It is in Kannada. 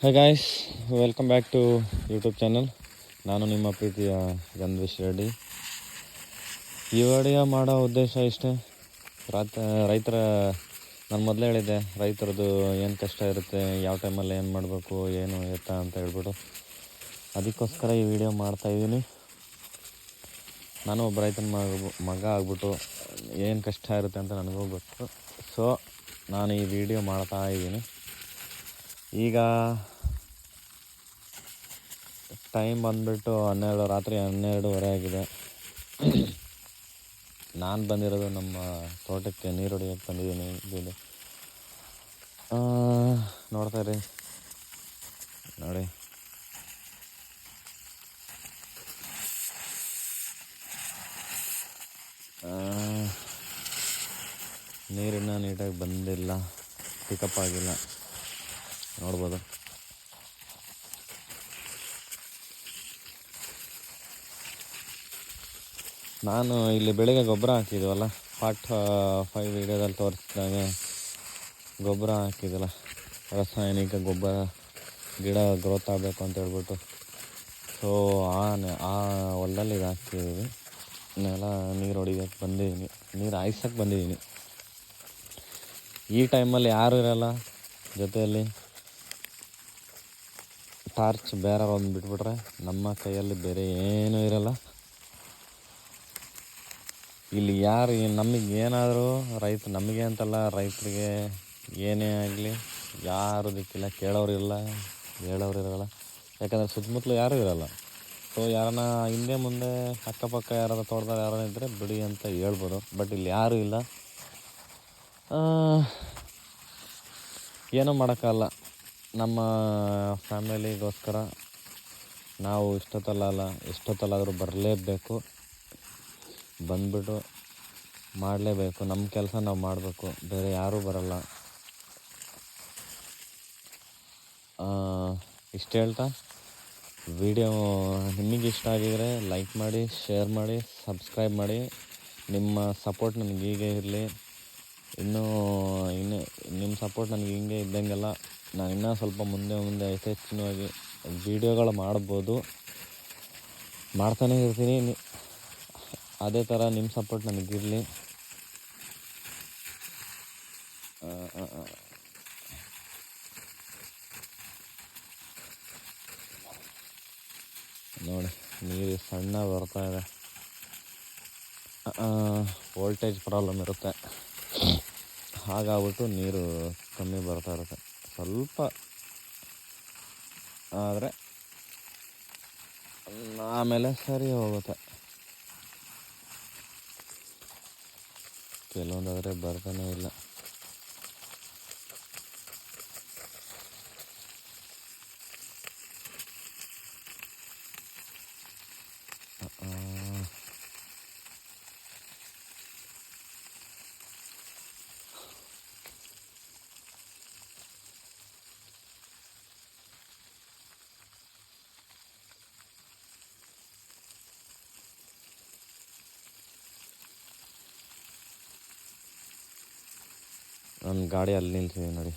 High guys, welcome back to YouTube channel. ನಾನು ನಿಮ್ಮ ಪ್ರೀತಿಯ ಗಂಧೇಶ್ ರೆಡ್ಡಿ. ಈ ವಿಡಿಯೋ ಮಾಡೋ ಉದ್ದೇಶ ಇಷ್ಟೇ. ರೈತರ ನಾನು ಮೊದಲೇ ಹೇಳಿದ್ದೆ, ರೈತರದ್ದು ಏನು ಕಷ್ಟ ಇರುತ್ತೆ, ಯಾವ ಟೈಮಲ್ಲಿ ಏನು ಮಾಡಬೇಕು, ಏನು ಎತ್ತ ಅಂತ ಹೇಳ್ಬಿಟ್ಟು ಅದಕ್ಕೋಸ್ಕರ ಈ ವಿಡಿಯೋ ಮಾಡ್ತಾಯಿದ್ದೀನಿ. ನಾನು ಒಬ್ಬ ರೈತನ ಮಗ ಆಗ್ಬಿಟ್ಟು ಏನು ಕಷ್ಟ ಇರುತ್ತೆ ಅಂತ ನನಗೂ ಗೊತ್ತು. ಸೊ ನಾನು ಈ ವಿಡಿಯೋ ಮಾಡ್ತಾಯಿದ್ದೀನಿ. ಈಗ ಟೈಮ್ ಬಂದುಬಿಟ್ಟು ರಾತ್ರಿ 12:30 ಆಗಿದೆ. ನಾನು ಬಂದಿರೋದು ನಮ್ಮ ತೋಟಕ್ಕೆ ನೀರು ಹೊಡಿಯೋಕ್ಕೆ ಬಂದಿದ್ದೀನಿ. ಇದು ನೋಡ್ತಾ ಇರಿ, ನೋಡಿ ನೀರಿನ್ನ ನೀಟಾಗಿ ಬಂದಿಲ್ಲ, ಪಿಕಪ್ ಆಗಿಲ್ಲ, ನೋಡ್ಬೋದು. ನಾನು ಇಲ್ಲಿ ಬೆಳಗ್ಗೆ ಗೊಬ್ಬರ ಹಾಕಿದ್ವಲ್ಲ, ಪಾರ್ಟ್ 5 ವಿಡಿಯೋದಲ್ಲಿ ತೋರಿಸಿದಾಗೆ ಗೊಬ್ಬರ ಹಾಕಿದ್ದಲ್ಲ, ರಾಸಾಯನಿಕ ಗೊಬ್ಬರ ಗಿಡ ಗ್ರೋತ್ ಆಗಬೇಕು ಅಂತ ಹೇಳ್ಬಿಟ್ಟು. ಸೊ ಆ ಹೊಲದಲ್ಲಿ ಇದು ಹಾಕ್ತಿದ್ದೀವಿ. ನೆಲ ನೀರು ಹೊಡಿಯೋಕ್ಕೆ ಬಂದಿದ್ದೀನಿ, ನೀರು ಹಾಯ್ಸೋಕ್ಕೆ ಬಂದಿದ್ದೀನಿ. ಈ ಟೈಮಲ್ಲಿ ಯಾರೂ ಇರೋಲ್ಲ ಜೊತೆಯಲ್ಲಿ. ಟಾರ್ಚ್ ಬೇರೆ ಒಂದು ಬಿಟ್ಬಿಟ್ರೆ ನಮ್ಮ ಕೈಯಲ್ಲಿ ಬೇರೆ ಏನೂ ಇರೋಲ್ಲ. ಇಲ್ಲಿ ಯಾರು ನಮಗೆ ಏನಾದರೂ ನಮಗೆ ಅಂತಲ್ಲ, ರೈತರಿಗೆ ಏನೇ ಆಗಲಿ ಯಾರು ದಿಕ್ಕಿಲ್ಲ, ಕೇಳೋರು ಇರಲ್ಲ, ಹೇಳೋರು ಇರೋಲ್ಲ. ಯಾಕಂದರೆ ಸುತ್ತಮುತ್ತಲು ಯಾರೂ ಇರೋಲ್ಲ. ಸೊ ಯಾರನ್ನ ಹಿಂದೆ ಮುಂದೆ ಅಕ್ಕಪಕ್ಕ ಯಾರಾದ್ರೂ ತೋಟದಲ್ಲಿ ಯಾರನ್ನ ಇದ್ದರೆ ಬಿಡಿ ಅಂತ ಹೇಳ್ಬೋದು. ಬಟ್ ಇಲ್ಲಿ ಯಾರೂ ಇಲ್ಲ. ಏನೂ ಮಾಡೋಕ್ಕಲ್ಲ. ನಮ್ಮ ಫ್ಯಾಮಿಲಿಗೋಸ್ಕರ ನಾವು ಎಷ್ಟೊತ್ತಲ್ಲಾದರೂ ಬರಲೇಬೇಕು, ಬಂದುಬಿಟ್ಟು ಮಾಡಲೇಬೇಕು. ನಮ್ಮ ಕೆಲಸ ನಾವು ಮಾಡಬೇಕು, ಬೇರೆ ಯಾರೂ ಬರಲ್ಲ. ಇಷ್ಟು ಹೇಳ್ತಾ, ವಿಡಿಯೋ ನಿಮಗೆ ಇಷ್ಟ ಆಗಿದರೆ ಲೈಕ್ ಮಾಡಿ, ಶೇರ್ ಮಾಡಿ, ಸಬ್ಸ್ಕ್ರೈಬ್ ಮಾಡಿ. ನಿಮ್ಮ ಸಪೋರ್ಟ್ ನನಗೆ ಹೀಗೆ ಇರಲಿ. ಇನ್ನೂ ನಿಮ್ಮ ಸಪೋರ್ಟ್ ನನಗೆ ಹಿಂಗೆ ಇದ್ದಂಗೆಲ್ಲ ನಾನು ಇನ್ನೂ ಸ್ವಲ್ಪ ಮುಂದೆ ಹೆಚ್ಚಿನವಾಗಿ ವೀಡಿಯೋಗಳು ಮಾಡ್ಬೋದು, ಮಾಡ್ತಾನೇ ಇರ್ತೀನಿ. ಅದೇ ಥರ ನಿಮ್ಮ ಸಪೋರ್ಟ್ ನನಗಿರಲಿ. ನೋಡಿ, ನೀರು ಸಣ್ಣ ಬರ್ತಾ ಇದೆ. ವೋಲ್ಟೇಜ್ ಪ್ರಾಬ್ಲಮ್ ಇರುತ್ತೆ, ಹಾಗಾಗ್ಬಿಟ್ಟು ನೀರು ಕಮ್ಮಿ ಬರ್ತಾ ಇರುತ್ತೆ. ಸ್ವಲ್ಪ ಆದರೆ ಆಮೇಲೆ ಸರಿ ಹೋಗುತ್ತೆ. ಕೆಲವೊಂದಾದರೆ ಬರ್ತಾನೆ ಇಲ್ಲ. ನನ್ನ ಗಾಡಿ ಅಲ್ಲಿ ನಿಲ್ಸಿದ್ದೀನಿ ನೋಡಿ.